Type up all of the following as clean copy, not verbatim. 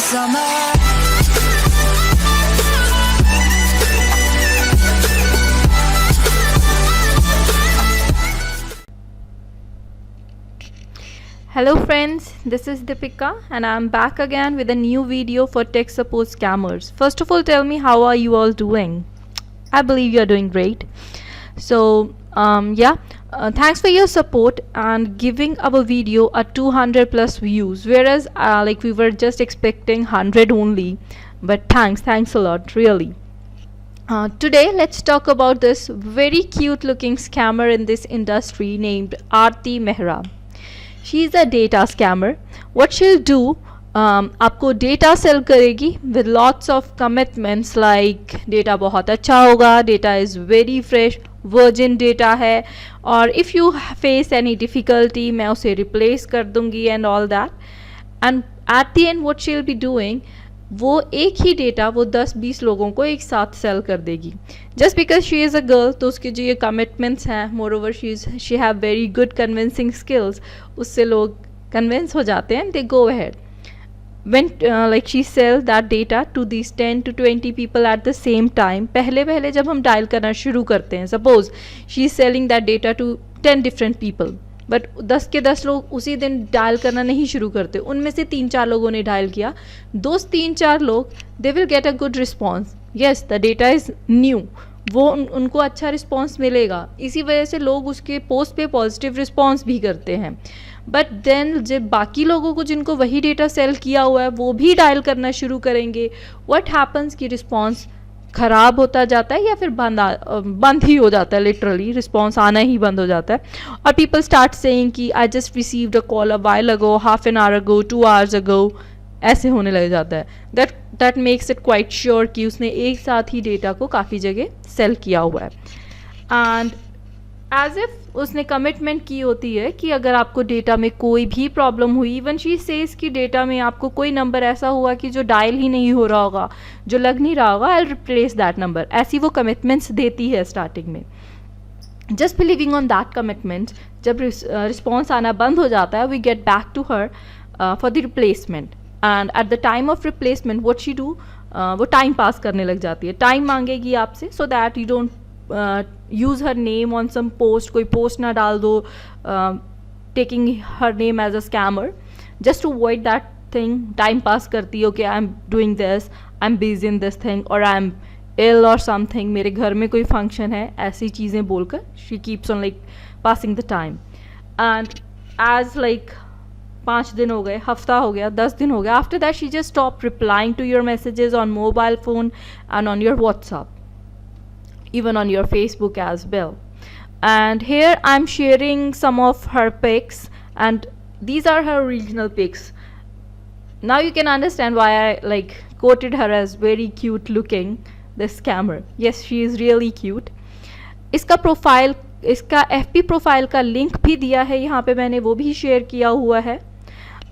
summer. Hello friends, this is Deepika and I am back again with a new video for tech support scammers. First of all, tell me how are you all doing? I believe you are doing great. So thanks for your support and giving our video a 200 plus views, whereas like we were just expecting 100 only, but thanks a lot, really. Today let's talk about this very cute looking scammer in this industry named Aarti Mehra. She is a data scammer. What she'll do, आपको data cell करेगी with lots of commitments like data बहुत अच्छा होगा, data is very fresh, virgin data है, और if you face any difficulty मैं उसे replace कर दूंगी and all that. And at the end what she will be doing, वो एक ही डेटा वो 10-20 लोगों को एक साथ सेल कर देगी. Just because she is a girl, तो उसके जो ये कमिटमेंट्स हैं, moreover she have very good convincing skills, उससे लोग कन्विंस हो जाते हैं, they go ahead. when like she sell that data to these 10 to 20 people at the same time. पहले जब हम डायल करना शुरू करते हैं, suppose she is selling that data to 10 different people, but 10 के 10 लोग उसी दिन डायल करना नहीं शुरू करते, उनमें से 3-4 लोगों ने डायल किया, दोस्त 3-4 लोग they will get a good response. Yes, the data is new, वो उनको अच्छा रिस्पॉन्स मिलेगा, इसी वजह से लोग उसके पोस्ट पे पॉजिटिव रिस्पॉन्स भी करते हैं. बट देन जब बाकी लोगों को जिनको वही डेटा सेल किया हुआ है वो भी डायल करना शुरू करेंगे, व्हाट हैपन्स कि रिस्पॉन्स ख़राब होता जाता है या फिर बंद ही हो जाता है, लिटरली रिस्पॉन्स आना ही बंद हो जाता है. और पीपल स्टार्ट सेइंग कि I just received a call a while ago, half an hour ago, 2 hours अगो, ऐसे होने लग जाता है. That makes it quite sure कि उसने एक साथ ही डेटा को काफ़ी जगह सेल किया हुआ है. एंड एज इफ उसने कमिटमेंट की होती है कि अगर आपको डेटा में कोई भी प्रॉब्लम हुई, इवन शी सेज कि डेटा में आपको कोई नंबर ऐसा हुआ कि जो डायल ही नहीं हो रहा होगा, जो लग नहीं रहा होगा, I will replace that number, ऐसी वो कमिटमेंट्स देती है स्टार्टिंग में. Just believing on that commitment, जब रिस्पॉन्स आना बंद हो जाता है, we get back to her for the replacement. And at the time of replacement what she do, वो टाइम पास करने लग जाती है, टाइम मांगेगी आपसे, so that you don't use her name on some post, कोई पोस्ट ना डाल दो taking her name as a scammer, just to avoid that thing. Time pass करती है, okay I am doing this, I am busy in this thing, और I M इल और something, मेरे घर में कोई फंक्शन है, ऐसी चीज़ें बोलकर she keeps on like passing the time. And as like 5 दिन हो गए, हफ्ता हो गया, 10 दिन हो गया, after that she just stop replying to your messages on mobile phone and on your WhatsApp, even on your Facebook as well. And here I'm sharing some of her pics, and these are her original pics. Now you can understand why I like quoted her as very cute looking, this scammer. Yes, she is really cute. इसका profile, इसका FB profile का link भी दिया है यहाँ पे, मैंने वो भी शेयर किया हुआ है.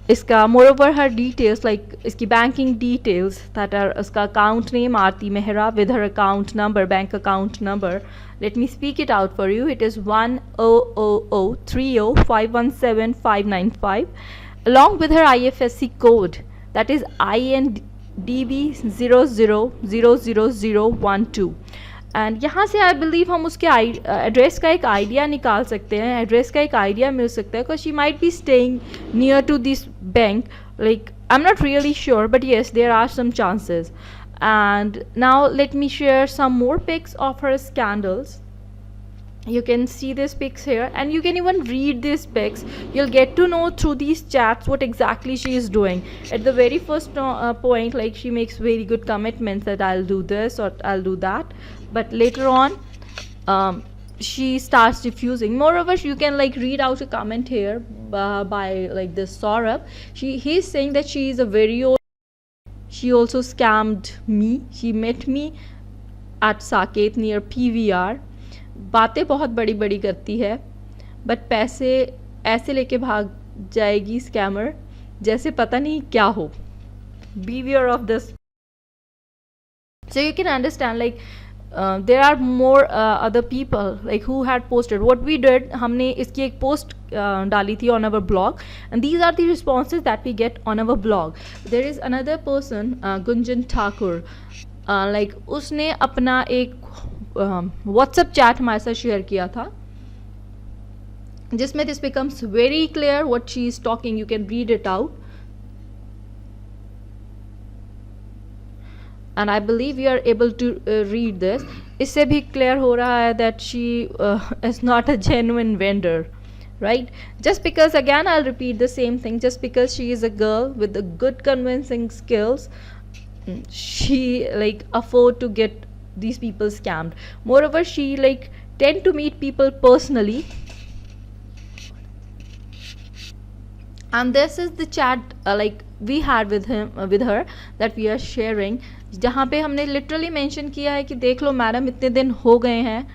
इसका मोर ओवर हर डिटेल्स लाइक इसकी बैंकिंग डिटेल्स, दैट आर इसका account name Aarti Mehra with her account number, bank account number. Let me speak it out for you. It is 10003051759 along with her IFSC code, that is INDB000012. And यहाँ से I believe हम उसके address का एक idea निकाल सकते हैं, address का एक आइडिया मिल सकता है, because she might be staying near to this bank, like I am not really sure, but yes there are some chances. And now let me share some more pics of her scandals. You can see these pics here, and you can even read these pics. You'll get to know through these chats what exactly she is doing. At the very first point, like she makes very good commitments that I'll do this or I'll do that, but later on she starts refusing. Moreover, you can like read out a comment here by like this Saurabh. He's saying that she is a very old, she also scammed me, she met me at Saket near PVR. बातें बहुत बड़ी बड़ी करती है, but पैसे ऐसे लेके भाग जाएगी स्कैमर जैसे पता नहीं क्या हो. Beware of this. So you can understand like there are more other people like who had posted. What we did, हमने इसकी एक post डाली थी on our blog, and these are the responses that we get on our blog. There is another person, Gunjan Thakur, like उसने अपना एक WhatsApp chat हमारे साथ share किया था, जिसमें this becomes very clear what she is talking. You can read it out. And I believe you are able to read this. इससे भी clear हो रहा है that she is not a genuine vendor, right? Just because, again I'll repeat the same thing, just because she is a girl with the good convincing skills, she like afford to get these people scammed. Moreover, she like tend to meet people personally, and this is the chat like we had with her that we are sharing, जहाँ पे हमने literally mention किया है कि देख लो madam इतने दिन हो गए हैं.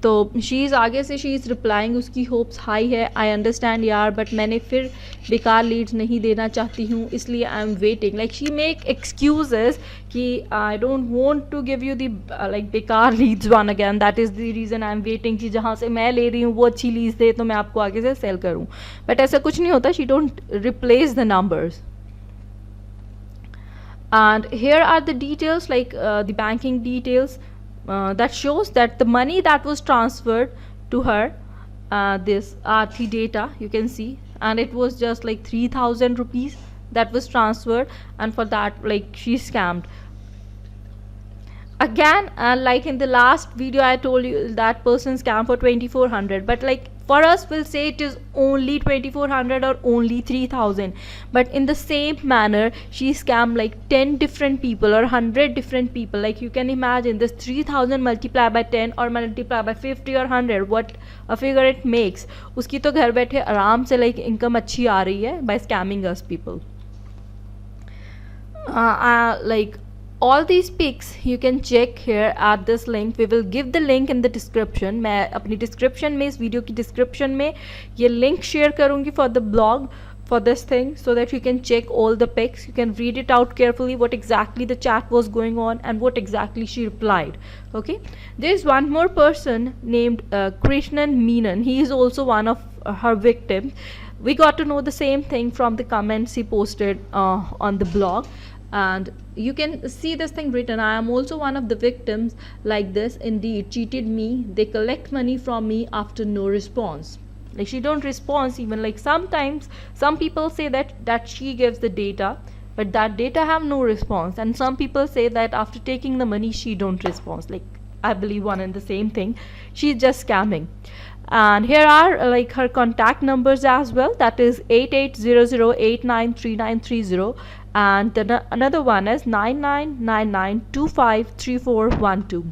तो शी इज़ आगे से शी इज़ रिप्लाइंग, उसकी होप्स हाई है. आई अंडरस्टैंड यार, बट मैंने फिर बेकार लीड्स नहीं देना चाहती हूँ, इसलिए I am waiting. Like she make excuses कि I don't want to give you the like बेकार leads one again, that is the reason I am waiting कि जहाँ से मैं ले रही हूँ वो अच्छी लीड्स दे तो मैं आपको आगे से सेल करूँ. बट ऐसा कुछ नहीं होता. She don't replace the numbers. And here are the details, like the banking details that shows that the money that was transferred to her, this RT data you can see, and it was just like 3,000 rupees that was transferred, and for that like she scammed. Again, like in the last video I told you that person scammed for 2,400, but like for us we'll say it is only 2,400 or only 3,000, but in the same manner she scammed like 10 different people or 100 different people. Like you can imagine this 3,000 multiplied by 10 or multiplied by 50 or 100, what a figure it makes. उसकी तो घर बैठे आराम से like income अच्छी आ रही है by scamming us people. Like all these pics you can check here at this link. We will give the link in the description. मैं अपनी description में, इस video की description में ये link share करूँगी for the blog for this thing, so that you can check all the pics. You can read it out carefully what exactly the chat was going on and what exactly she replied. Okay, there is one more person named Krishnan Menon. He is also one of her victims. We got to know the same thing from the comments he posted on the blog, and you can see this thing written, I am also one of the victims like this, indeed cheated me, they collect money from me after no response. Like she don't respond even. Like sometimes some people say that she gives the data, but that data have no response, and some people say that after taking the money she don't respond. Like I believe one and the same thing, she's just scamming. And here are like her contact numbers as well, that is 8800893930, and then another one is 9999253412.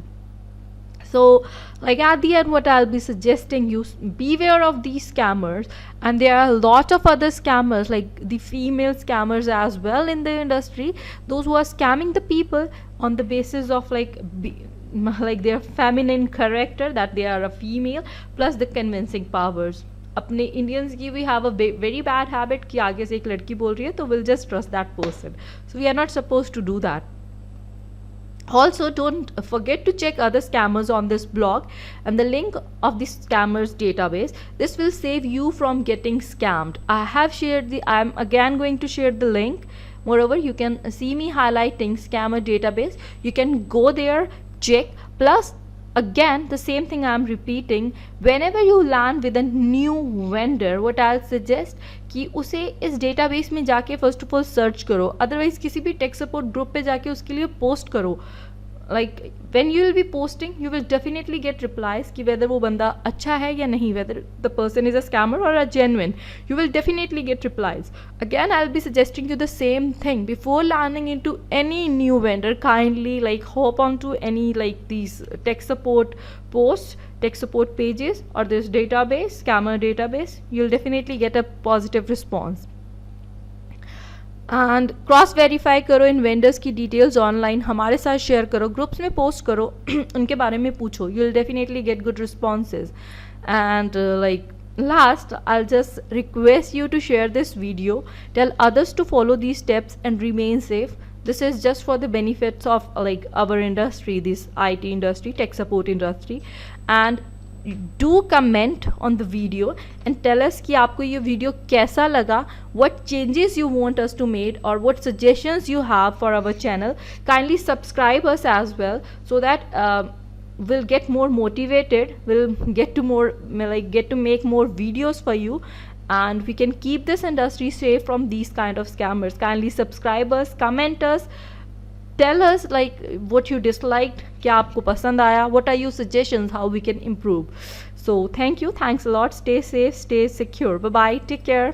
So like at the end what I'll be suggesting you, beware of these scammers. And there are a lot of other scammers, like the female scammers as well in the industry, those who are scamming the people on the basis of like their feminine character, that they are a female, plus the convincing powers. अपने Indians की we have a very bad habit कि आगे से एक लड़की बोल रही है तो we'll just trust that person. So we are not supposed to do that. Also, don't forget to check other scammers on this blog and the link of the scammers database. This will save you from getting scammed. I am again going to share the link. Moreover, you can see me highlighting scammer database. You can go there, check. Plus again the same thing I am repeating, whenever you land with a new vendor, what I'll suggest कि उसे इस database में जाके first of all search करो, otherwise किसी भी tech support group पे जाके उसके लिए post करो. Like when you will be posting, you will definitely get replies कि whether वो बंदा अच्छा है या नहीं, whether the person is a scammer or a genuine. You will definitely get replies. Again, I'll be suggesting you the same thing. Before landing into any new vendor, kindly like hop onto any like these tech support posts, tech support pages, or this database, scammer database. You'll definitely get a positive response. And cross verify करो इन vendors की details online, हमारे साथ share करो, groups में post करो, उनके बारे में पूछो. You will definitely get good responses. And like last, I'll just request you to share this video, tell others to follow these steps and remain safe. this is just for the benefits of like our industry, this IT industry, tech support industry. And do comment on the video and tell us कि आपको ये video कैसा लगा, what changes you want us to make, or what suggestions you have for our channel. Kindly subscribe us as well, so that we'll get more motivated, we'll get to make more videos for you, and we can keep this industry safe from these kind of scammers. Kindly subscribe us, comment us, tell us like what you disliked, क्या आपको पसंद आया, what are your suggestions, how we can improve. So thank you, thanks a lot, stay safe, stay secure, bye bye, take care.